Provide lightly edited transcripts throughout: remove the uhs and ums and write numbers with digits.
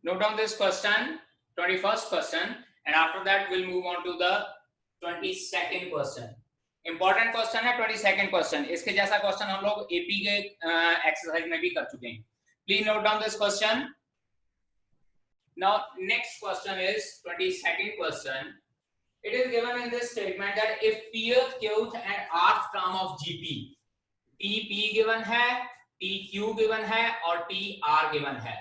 Note down this question, 21st question, and after that we'll move on to the 22nd question. Important question है 22nd question. इसके जैसा question हम लोग AP के exercise में भी कर चुके हैं. Please note down this question. Now next question is 22nd question. It is given in this statement that if pth, qth and rth term of GP, TP given है, TQ given है और TR given है,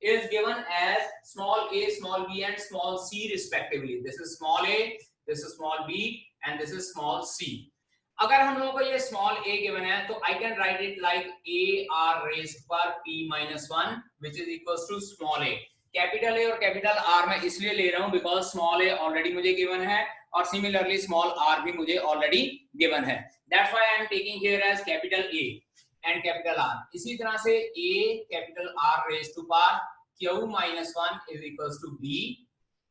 is given as small a, small b and small c respectively. This is small a, this is small b and this is small c. अगर हम लोगों को ये small a given है तो I can write it like a r raised पर p minus 1 which is equals to small a. Capital A और capital R मैं इसलिए ले रहा हूं बिकॉज स्मॉल ए ऑलरेडी मुझे गिवन है और सिमिलरली स्मॉल आर भी मुझे ऑलरेडी गिवन है. That's why I am taking here as capital A and capital R. इसी तरह से A capital R raised to power q minus 1 is equals to b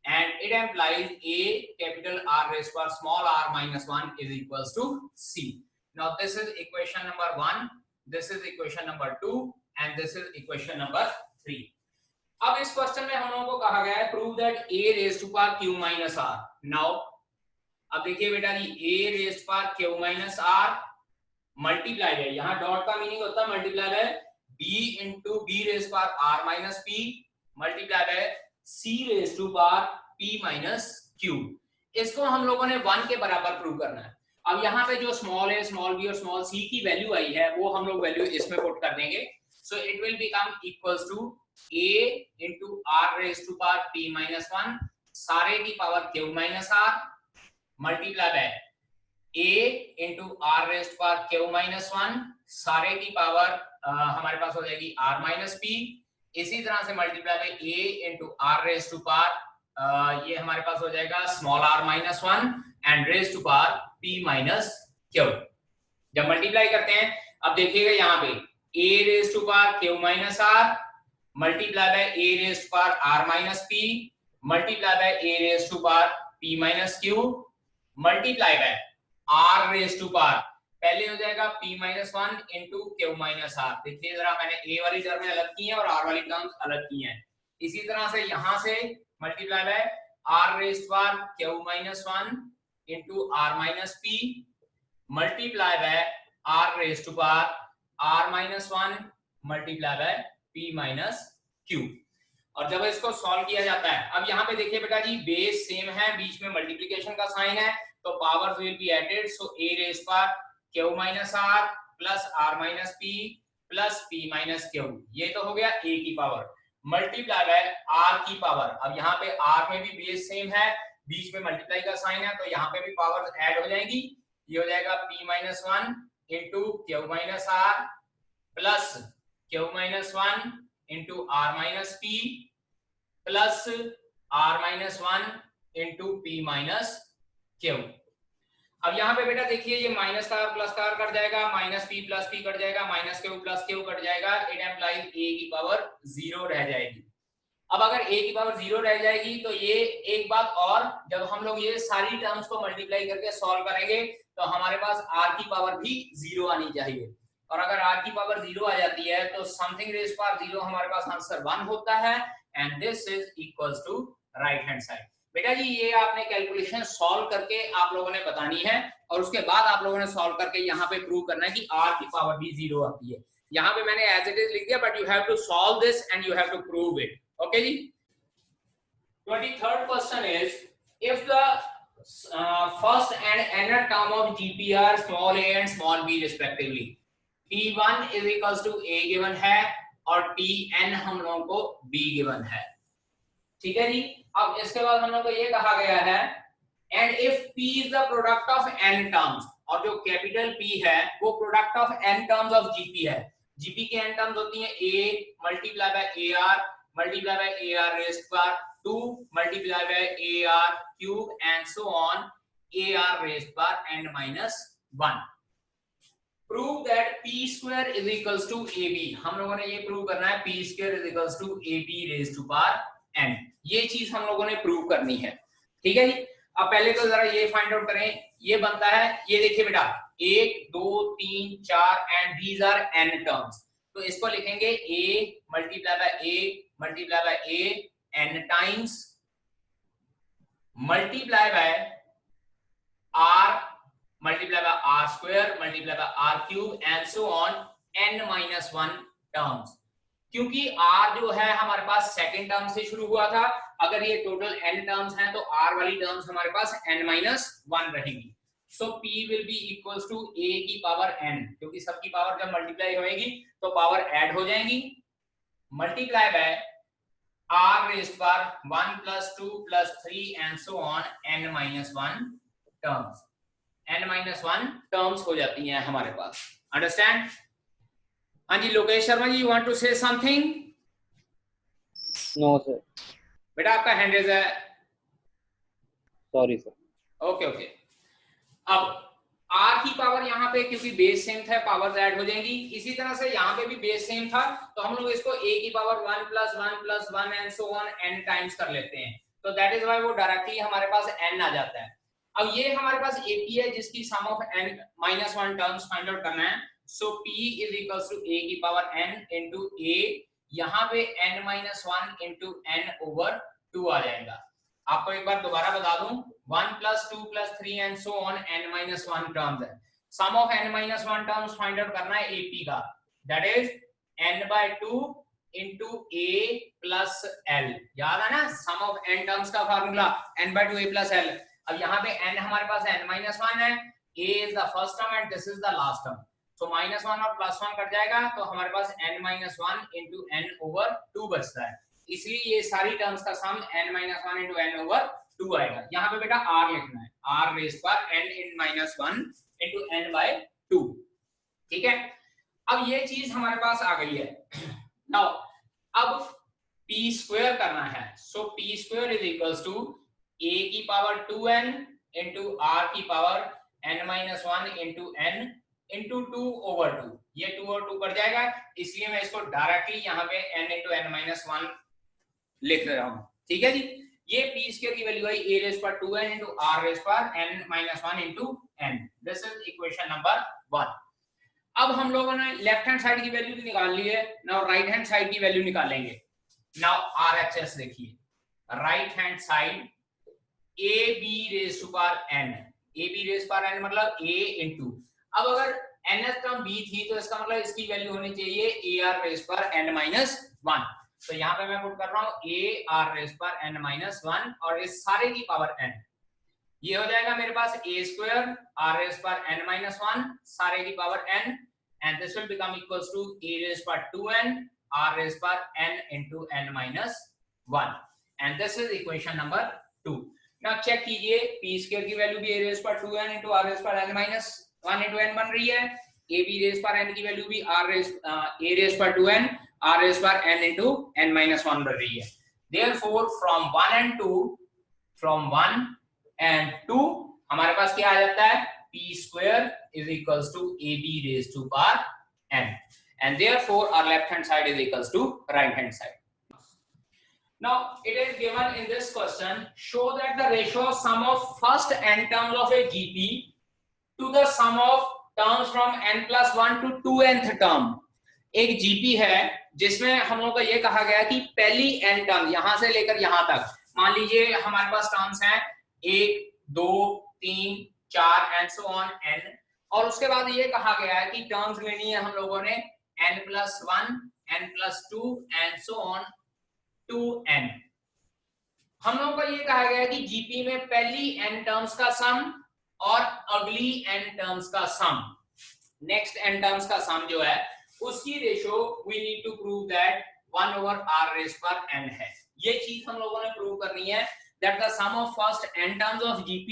and it implies a capital R raised to power small r minus 1 is equals to c. Now this is equation number 1, this is equation number 2 and this is equation number 3. अब इस question में हम लोगों को कहा गया है prove that a raised to power q minus r. Now अब देखिए बेटा जी a raised to power q minus r multiply है, यहाँ डॉट का मीनिंग होता है मल्टीप्लाई है b into b raised to power r minus p multiply है c raised to power p minus q. इसको हम लोगों ने 1 के बराबर प्रूव करना है. अब यहाँ पे जो स्मॉल a, स्मॉल b और स्मॉल c की वैल्यू आई है वो हम लोग वैल्यू इसमें पुट कर देंगे. So it will become equals to a into r raised to power p minus 1 सारे की power q minus r multiply by a into r raised to power q minus 1 सारे की पावर हमारे पास हो जाएगी r minus p. इसी तरह से multiply by a into r raised to power ये हमारे पास हो जाएगा small r minus 1 and raised to power p minus q. जब multiply करते हैं अब देखिएगा यहाँ पे a raised to power q minus r multiply by a raised to power r minus p multiply by a raised to power p minus q multiply by r raised to power पहले हो जाएगा p minus 1 into q minus r. देखिए जरा मैंने a वाली term अलग की है और r वाली टर्म्स अलग की हैं. इसी तरह से यहां से multiply by r raised to power q minus 1 into r minus p multiply by r raised to power r minus 1 multiply by p minus q. और जब इसको सॉल्व किया जाता है अब यहाँ पे देखिए बेटा जी बेस सेम है, बीच में मल्टीप्लिकेशन का साइन है तो powers will be added. So a raise power q minus r plus r minus p plus p minus q ये तो हो गया a की पावर मल्टीप्लाई बाय r की पावर. अब यहाँ पे r में भी बेस सेम है, बीच में मल्टीप्लाई का साइन है तो यहाँ पे भी पावर्स ऐड हो जाएगी. ये हो जाएगा p minus 1 into q minus r plus q minus 1 into r minus p plus r minus 1 into p minus q. अब यहाँ पे बेटा देखिए ये माइनस का प्लस का कट जाएगा, minus p plus p cut जाएगा, minus q plus q cut जाएगा. इट एम्प्लाइज a की पावर 0 रह जाएगी. अब अगर a की पावर 0 रह जाएगी तो ये एक बात और, जब हम लोग ये सारी टर्म्स को मल्टीप्लाई करके सॉल्व करेंगे तो हमारे पास r की पावर भी 0 आनी चाहिए. और अगर r की पावर 0 आ जाती है तो समथिंग रेज़ पावर 0 हमारे पास आंसर 1 होता है and this is equals to right hand side. बेटा जी ये आपने कैलकुलेशन सॉल्व करके आप लोगों ने बतानी है और उसके बाद आप लोगों ने सॉल्व करके यहाँ पे प्रूव करना है कि r की पावर भी 0 आती है. यहाँ पे मैंने एज इट इज लिख दिया but you have to solve this and you have to prove it. Okay जी. 23rd question is if the first and nth term of GP are small a and small b respectively, T1 is equals to a given है और Tn हम लोगों को b given है. ठीक है जी. अब इसके बाद हम लोगों को ये कहा गया है and if p is the product of n terms, और जो कैपिटल P है वो product of n terms of GP है. GP की n terms होती हैं a multiply by ar multiply by ar raised to power 2 multiply by ar cube and so on ar raised to power n minus 1. Prove that p square is equals to ab. हम लोगों ने ये prove करना है p square is equals to ab raised to power n. ये चीज हम लोगों ने प्रूव करनी है. ठीक है जी. अब पहले तो जरा ये फाइंड आउट करें. ये बनता है, ये देखिए बेटा 1 2 3 4 and these are n terms. तो इसको लिखेंगे a multiply by a multiply by a n times multiply by r multiply by r square multiply by r cube and so on n minus 1 terms. क्योंकि r जो है हमारे पास second term से शुरू हुआ था, अगर ये टोटल n टर्म्स हैं तो r वाली टर्म्स हमारे पास n minus 1 रहेगी. So p will be equals to a की पावर n, क्योंकि सबकी पावर जब मल्टीप्लाई होएगी तो पावर ऐड हो जाएंगी, multiply by r raised power 1 plus 2 plus 3 and so on n minus 1 terms. n minus 1 terms हो जाती हैं हमारे पास. Understand? हाँ जी Lokesh Sharma ji, you want to say something? No sir. बेटा आपका हैंड रेज है. Sorry sir. Okay okay. अब r की पावर यहाँ पे क्योंकि बेस सेम था पावर्स ऐड हो जाएंगी, इसी तरह से यहाँ पे भी बेस सेम था तो हम लोग इसको a की power 1 plus 1 plus 1 and so on n times कर लेते हैं. तो दैट इज व्हाई वो डायरेक्टली हमारे पास n आ जाता है. अब ये हमारे पास ap है जिसकी sum of n minus 1 terms find out करना है. So p is equals to a की पावर n into a, यहाँ पे n minus 1 into n over 2 आ जाएगा. आपको एक बार दोबारा बता दूं, 1 plus 2 plus 3 and so on n minus 1 terms है. Sum of n minus 1 terms find out करना है ap का, that is n by 2 into a plus l. याद है ना सम ऑफ n टर्म्स का formula n by 2 a plus l. अब यहाँ पे n हमारे पास n minus 1 है, a is the first term and this is the last term. So minus 1 और plus 1 कट जाएगा तो हमारे पास n minus 1 into n over 2 बचता है. इसलिए ये सारी टर्म्स का सम n minus 1 into n over 2 आएगा. यहाँ पे बेटा r लिखना है, r raised पर n in minus 1 into n by 2. ठीक है. अब ये चीज हमारे पास आ गई है. नाउ अब p स्क्वायर करना है. So p square is equals to a की पावर 2n into r की power n minus 1 into n into 2 over 2. ये 2 और 2 कट जाएगा, इसलिए मैं इसको डायरेक्टली यहाँ पे n into n minus 1 लिख रहा हूँ. ठीक है जी. ये p स्क्वायर की वैल्यू आई a raised पर 2n into r raised पर n minus 1 into n. This is equation number 1. अब हम लोगों ने लेफ्ट हैंड साइड की वैल्यू भी निकाल ली है. नाउ राइट हैंड साइड की वैल्यू निकालेंगे. नाउ RHS देखिए, right hand side ab raised to power n. ab raised पर n मतलब a into, अब अगर nth टर्म b थी तो इसका मतलब इसकी वैल्यू होनी चाहिए ar raised पर n minus 1. तो यहाँ पे मैं पुट कर रहा हूँ ar raised पर n minus 1 और इस सारे की पावर n. ये हो जाएगा मेरे पास a square r raised पर n minus 1 सारे की power n and this will become equals to a raised पर 2n r raised पर n into n minus 1 and this is equation number 2. Now check कीजिए p square की value भी a raised पर 2n into r raised पर n minus 1 into n बन रही है. ab raised पर n की वैल्यू भी a raised पर 2n r raised पर n into n minus 1 बन रही है. Therefore from 1 and 2 हमारे पास क्या आ जाता है, p square is equals to ab raised to power n and therefore our left hand side is equals to right hand side. Now it is given in this question, show that the ratio of sum of first n terms of a GP to the sum of terms from n plus 1 to 2nth term. एक GP है जिसमें हम लोग का ये कहा गया कि पहली n टर्म यहां से लेकर यहां तक, मान लीजिए हमारे पास टर्म्स हैं 1 2 3 4 एंड सो ऑन n, और उसके बाद ये कहा गया है कि टर्म्स लेनी है हम लोगों ने n plus 1 n plus 2 and so on 2n. हम लोगों को ये कहा गया है कि जीपी में पहली n टर्म्स का सम और अगली n टर्म्स का सम, नेक्स्ट n टर्म्स का सम जो है उसकी ratio we need to prove that 1 over r raised पर n है. ये चीज हम लोगों ने प्रूव करनी है that the sum of first n terms of GP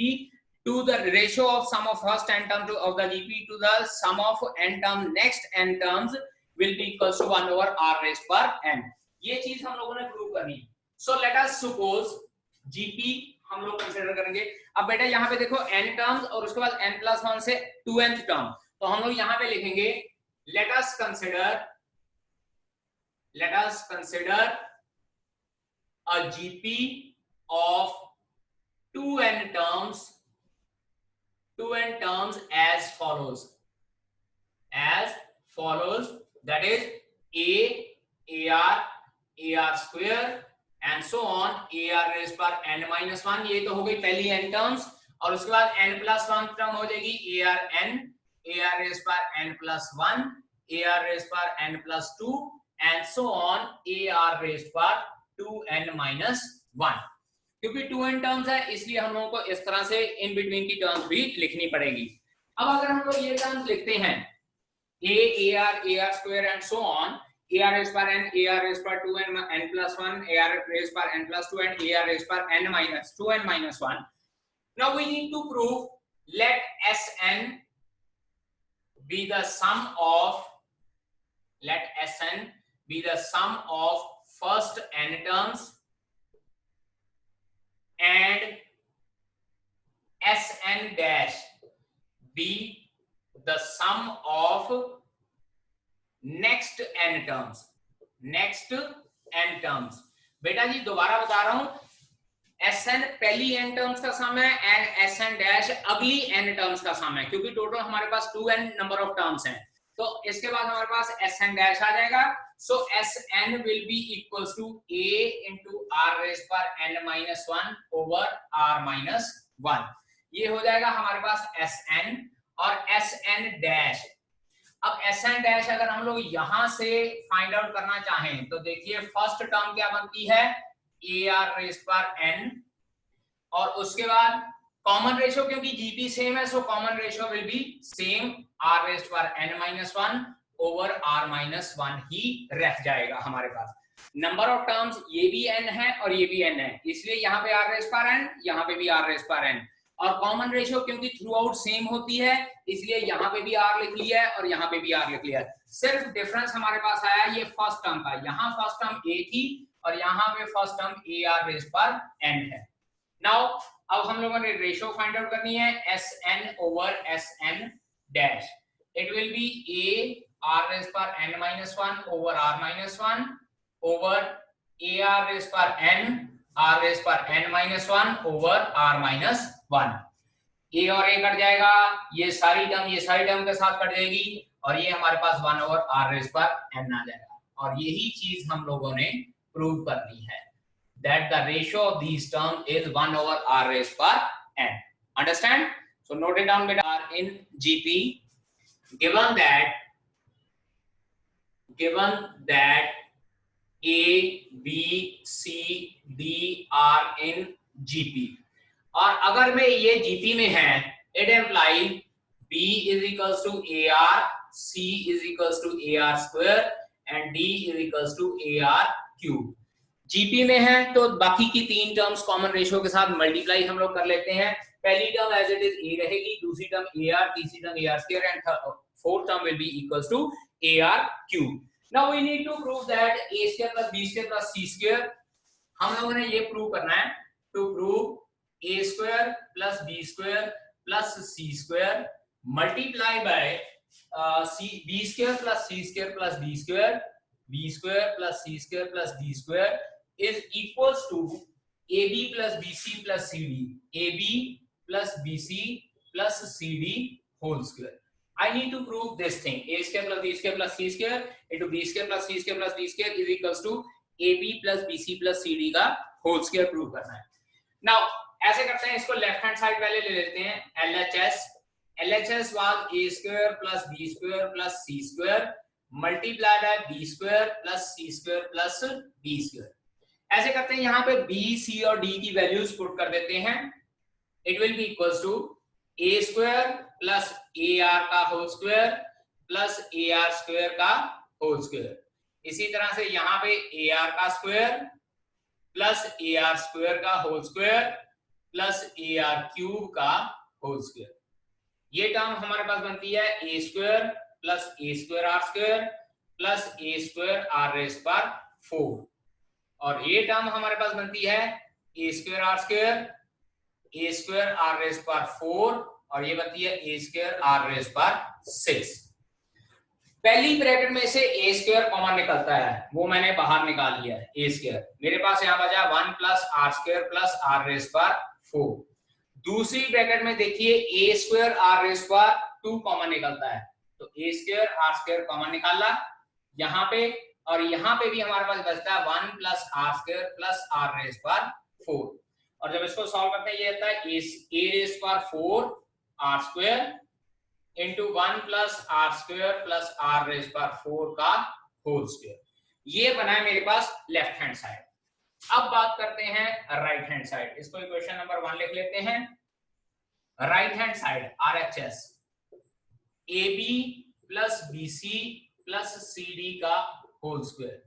to the ratio of sum of first n terms of the GP to the sum of n term next n terms will be equals to 1 over r raised पर n. ये चीज हम लोगों ने prove करनी है. So let us suppose GP हम लोग कंसीडर करेंगे. अब बेटा यहाँ पे देखो n टर्म्स और उसके बाद n plus 1 से 2nth टर्म, तो हम लोग यहाँ पे लिखेंगे let us consider a GP of 2n terms as follows, that is a ar AR square and so on AR raised पर n-1। ये तो हो गई पहली n टर्म्स, और उसके बाद n+1 टर्म हो जाएगी ARn, AR raised पर n+1, AR raised पर n+2 and so on AR raised पर 2n-1। क्योंकि 2n टर्म्स है इसलिए हम लोगों को इस तरह से इन बिटवीन की टर्म्स भी लिखनी पड़ेगी। अब अगर हम लोग ये टर्म्स लिखते हैं AR square and so on, AR raised पर n, AR raised पर 2n+1, AR raised पर n+2 and AR raised पर n-2n-1। Now we need to prove let Sn be the sum of first n terms and Sn dash be the sum of next n terms। बेटा जी दोबारा बता रहा हूं, Sn पहली n terms का सम है and Sn dash अगली n terms का सम है, क्योंकि टोटल हमारे पास 2n नंबर ऑफ टर्म्स हैं, तो इसके बाद हमारे पास Sn डैश आ जाएगा। So Sn will be equals to a into r raised पर n-1 over r-1। ये हो जाएगा हमारे पास Sn और Sn डैश। अब Sn डैश अगर हम लोग यहां से फाइंड आउट करना चाहें तो देखिए फर्स्ट टर्म क्या बनती है AR रेज़ पर n, और उसके बाद कॉमन रेशियो क्योंकि GP सेम है, so common ratio will be same R raise पर n-1 ओवर r-1 ही रह जाएगा हमारे पास। नंबर ऑफ टर्म्स ये भी n है और ये भी n है, इसलिए यहाँ पे R रेज़ पर n, यहाँ पे भी R रेज़ पर n, और कॉमन रेशियो क्योंकि थ्रू आउट सेम होती है इसलिए यहाँ पे भी R लिख लिया है और यहाँ पे भी R लिख लिया है। सिर्फ डिफरेंस हमारे पास आया ये फर्स्ट टर्म का, यहाँ फर्स्ट टर्म a थी और यहाँ पे फर्स्ट टर्म AR रेज़ पर n है। नाउ अब हम लोगों ने रेशियो फाइंड आउट करनी है Sn over Sn dash. It will be a R raise पर n-1 over r-1 over AR raise पर n R रेज़ पर n-1 ओवर r-1। a और a कट जाएगा, ये सारी टर्म के साथ कट जाएगी और ये हमारे पास 1 ओवर r रेज़ पर n आ जाएगा, और यही चीज हम लोगों ने प्रूव करनी है that the ratio of these terms is 1 over r raised per n। Understand? So note it down beta in GP, given that A, B, C, D are in GP, और अगर मैं ये GP में है it implies B is equals to AR, C is equals to AR square and D is equals to AR cube। GP में है तो बाकी की तीन टर्म्स कॉमन रेशियो के साथ मल्टीप्लाई हम लोग कर लेते हैं। पहली term as it is A रहेगी, दूसरी टर्म AR, तीसरी term AR square and fourth term will be equals to AR cube. Now we need to prove that a square plus b square plus c square, हम लोगों ने ये prove करना है to prove a square plus b square plus c square multiply by b square plus c square plus d square, b square plus c square plus d square is equals to AB plus BC plus CD, AB plus BC plus CD whole square। I need to prove this thing, a square plus b square plus c square into b square plus c square plus d square is equals to AB plus BC plus CD का whole square prove करना है। Now ऐसे करते हैं, इसको left hand side पहले ले लेते हैं, LHS was a square plus b square plus c square multiplied by b square plus c square plus d square। ऐसे करते हैं, यहाँ पे b, c और d की वैल्यूज पुट कर देते हैं। It will be equals to a square plus AR का whole square plus AR square का होल स्क्वायर। इसी तरह से यहाँ पे AR का स्क्वायर प्लस AR स्क्वायर का whole square plus AR cube का होल स्क्वायर। ये टर्म हमारे पास बनती है a square plus a square r square plus a square r raise पर 4, और ये टर्म हमारे पास बनती है a square r square, a square r raise पर 4, और ये बनती है a स्क्वायर r रेज़ पर 6। पहली ब्रैकेट में से a स्क्वायर कॉमन निकलता है, वो मैंने बाहर निकाल लिया है a स्क्वायर। मेरे पास यहाँ बचा 1 plus r square plus r raise पर 4। दूसरी ब्रैकेट में देखिए a स्क्वायर r रेज़ पर 2 कॉमन निकलता है, तो a square r square common निकाला, यहाँ पे और यहाँ पे भी हमारे पास बचता है 1 plus R square plus R raise पर 4। और जब इसको सॉल्व करते हैं ये आता है ए रेज पर 4 R square into 1 plus R square plus R raise पर 4 का होल स्क्वायर। ये बना है मेरे पास लेफ्ट हैंड साइड। अब बात करते हैं राइट हैंड साइड। इसको इक्वेशन नंबर 1 लिख लेते हैं। Right hand side RHS AB प्लस BC प्लस CD का होल स्क्वायर,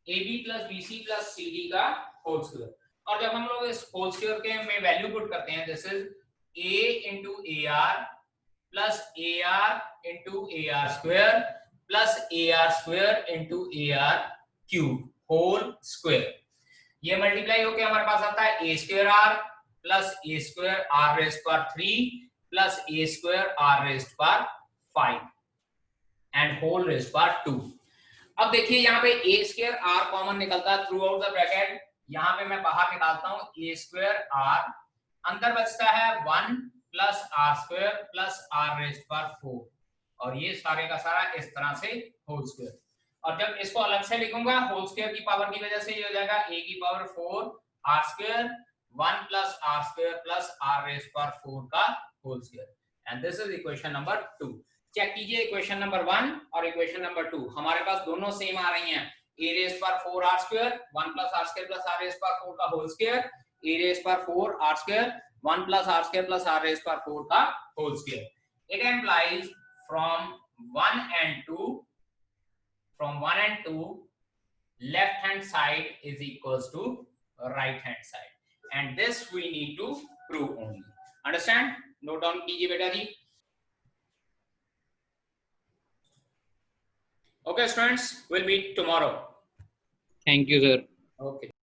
AB प्लस BC प्लस CD का होल स्क्वायर। और जब हम लोग इस होल स्क्वायर के में वैल्यू पुट करते हैं, this is A into AR plus AR into AR square plus AR square into AR cube whole square. ये मल्टीप्लाई होके हमारे पास आता है A square R plus A square R raised पर 3 plus A square R raised पर 5 and whole raised पर 2। अब देखिए यहाँ पे A स्क्वायर R कॉमन निकलता है थ्रू आउट द ब्रैकेट। यहाँ पे मैं बाहर निकालता हूँ A स्क्वायर R, अंदर बचता है 1 plus R square plus R raised पर 4 और ये सारे का सारा इस तरह से होल स्क्वायर। और जब इसको अलग से लिखूंगा होल स्क्वायर की पावर की वजह से ये हो जाएगा A की power 4 R square 1 plus R square plus R raised पर 4 का whole square and this is equation number 2। Check कीजिए इक्वेशन नंबर 1 और इक्वेशन नंबर 2 हमारे पास दोनों सेम आ रही हैं। A रेज्ड पर 4 R square 1 plus R square plus R raised पर 4 का होल स्क्वायर, A रेज्ड पर 4 R square 1 plus R square plus R raised पर 4 का whole square. It implies from 1 and 2 left hand side is equals to right hand side and this we need to prove only. Understand? Note down कीजिए बेटा जी। Okay students, we'll meet tomorrow. Thank you sir. Okay.